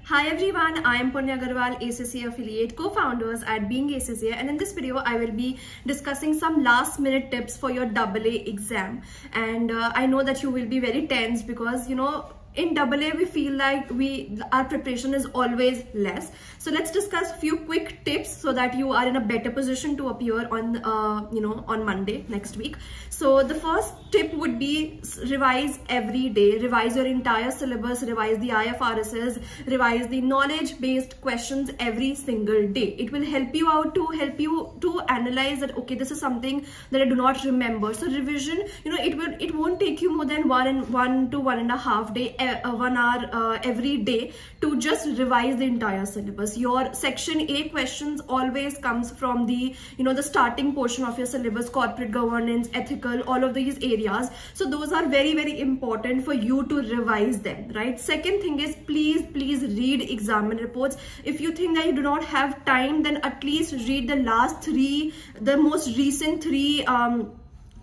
Hi everyone, I am Punya Agarwal, ACCA affiliate, co-founders at Being ACCA, and in this video I will be discussing some last minute tips for your AA exam. And I know that you will be very tense because in AA we feel like our preparation is always less. So let's discuss a few quick tips so that you are in a better position to appear on on Monday next week. So the first tip would be revise every day. Revise your entire syllabus, revise the IFRSs, revise the knowledge based questions every single day. It will help you out to analyze that okay, this is something that I do not remember. So revision, it won't take you more than 1 to 1.5 day, 1 hour every day to just revise the entire syllabus. Your section A questions always comes from the the starting portion of your syllabus, corporate governance, ethical, all of these areas. So those are very, very important for you to revise them, right? Second thing is please read examiner reports. If you think that you do not have time, then at least read the most recent three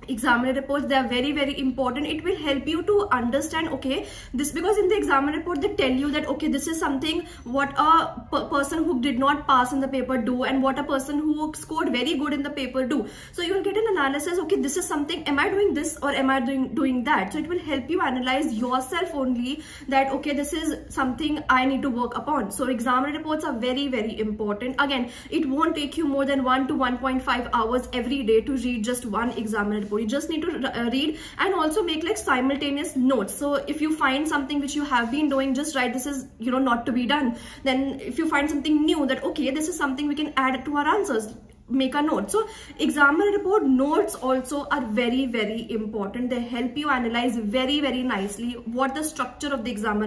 examiner reports. They are very, very important. It will help you to understand okay this, because in the examiner report they tell you that okay, this is something what a person who did not pass in the paper do and what a person who scored very good in the paper do. So you will get an analysis, okay, this is something, am I doing this or am I doing that? So it will help you analyze yourself only that okay, this is something I need to work upon. So examiner reports are very, very important. Again, it won't take you more than 1 to 1.5 hours every day to read just one examiner report. You just need to read and also make like simultaneous notes. So if you find something which you have been doing, just write this is not to be done. Then if you find something new that okay, this is something we can add to our answers, make a note. So examiner report notes also are very, very important. They help you analyze very, very nicely what the structure of the exam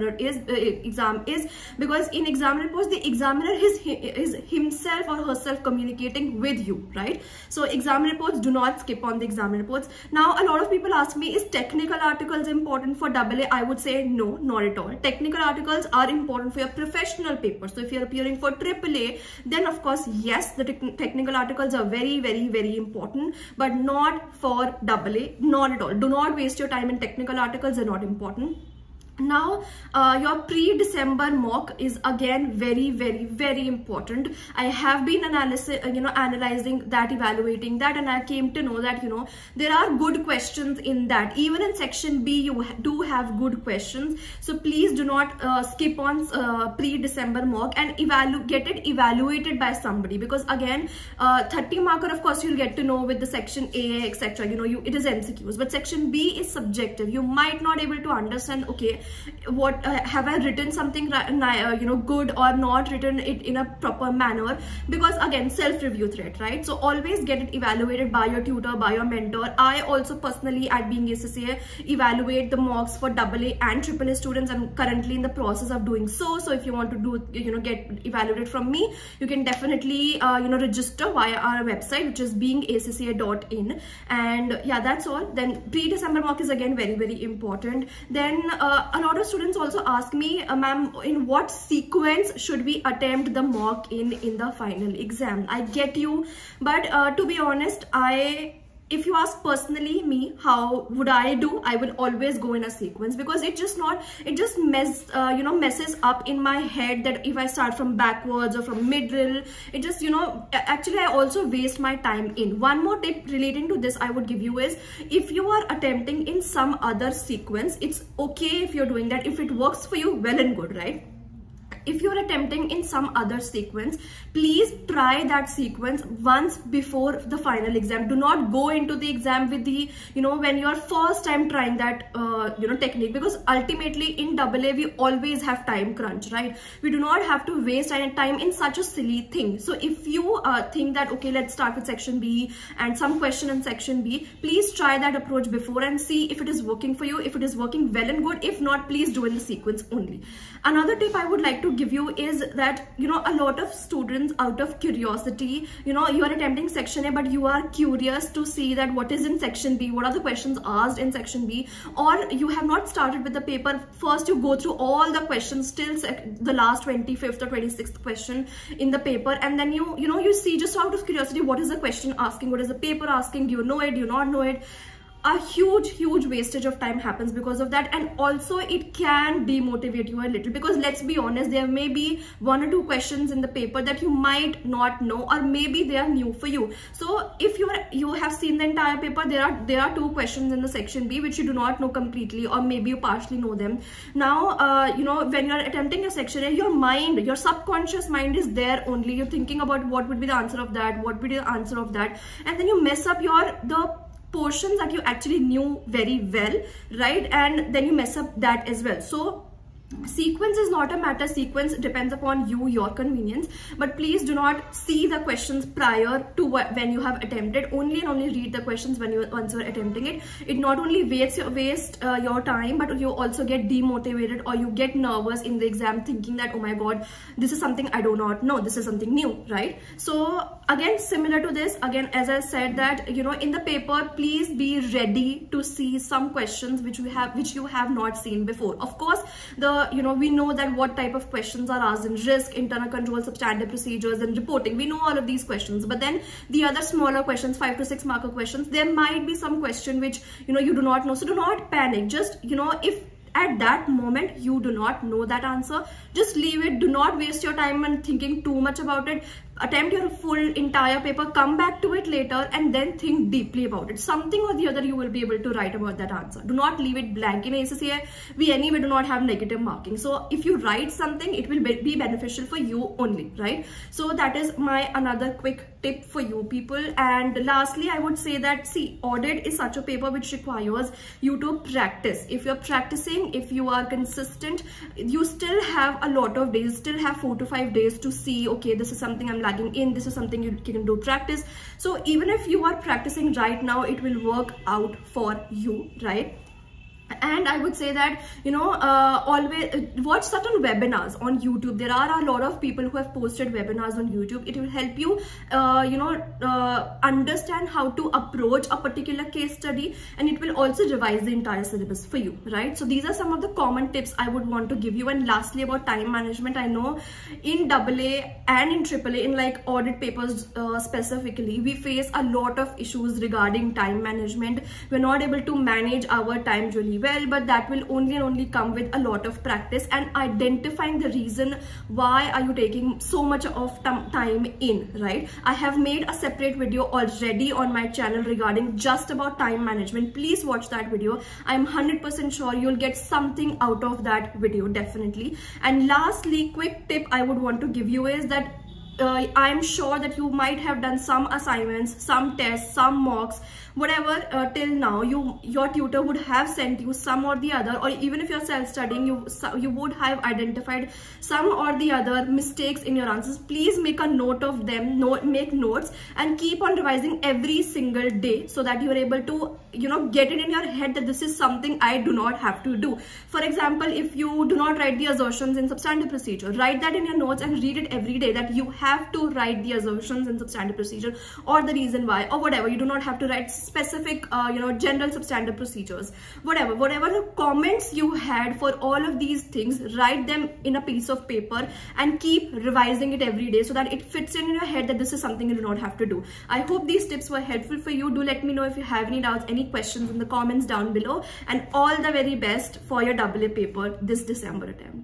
is, because in examiner reports the examiner is himself or herself communicating with you, right? So examiner reports, do not skip on the examiner reports. Now a lot of people ask me, is technical articles important for AA? I would say no, not at all. Technical articles are important for your professional paper. So if you're appearing for AAA, then of course yes, the technical articles are very, very, very important, but not for AA, not at all. Do not waste your time in technical articles, they're not important. Now your pre-December mock is again very, very, very important. I have been analyzing that, evaluating that, and I came to know that there are good questions in that. Even in section B you do have good questions. So please do not skip on pre-December mock and get it evaluated by somebody, because again 30 marker of course you'll get to know with the section A, etc. It is MCQs, but section B is subjective. You might not able to understand okay, what have I written something good or not written it in a proper manner, because again self-review threat, right? So always get it evaluated by your tutor, by your mentor. I also personally at Being ACCA evaluate the mocks for AA and AAA students. I'm currently in the process of doing so. So if you want to do get evaluated from me, you can definitely register via our website, which is beingacca.in. and yeah, that's all. Then pre-December mock is again very, very important. Then a lot of students also ask me, ma'am, in what sequence should we attempt the mock in the final exam? I get you, but to be honest, if you ask personally me, how would I do? I will always go in a sequence, because it just messes up in my head that if I start from backwards or from middle, it just actually I also waste my time in. One more tip relating to this I would give you is, if you are attempting in some other sequence, it's okay if you're doing that. If it works for you, well and good, right? If you're attempting in some other sequence, please try that sequence once before the final exam. Do not go into the exam with the, when you're first time trying that, technique, because ultimately in AA, we always have time crunch, right? We do not have to waste any time in such a silly thing. So if you think that, okay, let's start with section B and some question in section B, please try that approach before and see if it is working for you. If it is working, well and good. If not, please do in the sequence only. Another tip I would like to give you is that a lot of students, out of curiosity, you are attempting section A, but you are curious to see that what is in section B, what are the questions asked in section B, or you have not started with the paper. First you go through all the questions till the last 25th or 26th question in the paper, and then you see just out of curiosity what is the question asking, what is the paper asking, do you know it, do you not know it. a huge wastage of time happens because of that. And also it can demotivate you a little, because let's be honest, there may be 1 or 2 questions in the paper that you might not know, or maybe they are new for you. So if you have seen the entire paper, there are 2 questions in the section B which you do not know completely, or maybe you partially know them. Now when you're attempting your section A, your subconscious mind is there only. You're thinking about what would be the answer of that, what would be the answer of that, and then you mess up the portions that you actually knew very well, right? And then you mess up that as well. So sequence is not a matter. Sequence depends upon you, your convenience, but please do not see the questions prior to when you have attempted. Only and only read the questions once you're attempting it. It not only wastes your time, but you also get demotivated, or you get nervous in the exam thinking that, oh my god, this is something I do not know, this is something new, right? So again, similar to this, again, as I said that, in the paper, please be ready to see some questions which you have not seen before. Of course, we know that what type of questions are asked in risk, internal control, substantive procedures, and reporting. We know all of these questions, but then the other smaller questions, 5 to 6 marker questions, there might be some question which you do not know. So do not panic. Just if at that moment you do not know that answer, just leave it. Do not waste your time on thinking too much about it. Attempt your full entire paper, come back to it later, and then think deeply about it. Something or the other you will be able to write about that answer. Do not leave it blank. In ACCA, we anyway do not have negative marking. So if you write something, it will be beneficial for you only, right? So that is my another quick tip for you people. And lastly, I would say that, see, audit is such a paper which requires you to practice. If you're practicing, if you are consistent, you still have a lot of days, still have 4 to 5 days to see, okay, this is something I'm lagging in, this is something you can do practice. So even if you are practicing right now, it will work out for you, right? And I would say that, always watch certain webinars on YouTube. There are a lot of people who have posted webinars on YouTube. It will help you, understand how to approach a particular case study, and it will also revise the entire syllabus for you, right? So these are some of the common tips I would want to give you. And lastly, about time management, I know in AA and in AAA, in like audit papers specifically, we face a lot of issues regarding time management. We're not able to manage our time really well, but that will only and only come with a lot of practice and identifying the reason why are you taking so much of time in, right? I have made a separate video already on my channel regarding just about time management. Please watch that video. I'm 100% sure you'll get something out of that video, definitely. And lastly, quick tip I would want to give you is that I'm sure that you might have done some assignments, some tests, some mocks, whatever till now. Your tutor would have sent you some or the other, or even if you're self-studying, you would have identified some or the other mistakes in your answers. Please make a note of them, make notes, and keep on revising every single day so that you're able to get it in your head that this is something I do not have to do. For example, if you do not write the assertions in substantive procedure, write that in your notes and read it every day, that you have to write the assertions in substantive procedure or the reason why or whatever. You do not have to write specific general substantive procedures, whatever the comments you had for all of these things, write them in a piece of paper and keep revising it every day so that it fits in your head that this is something you do not have to do. I hope these tips were helpful for you. Do let me know if you have any doubts, any questions in the comments down below, and all the very best for your AA paper this December attempt.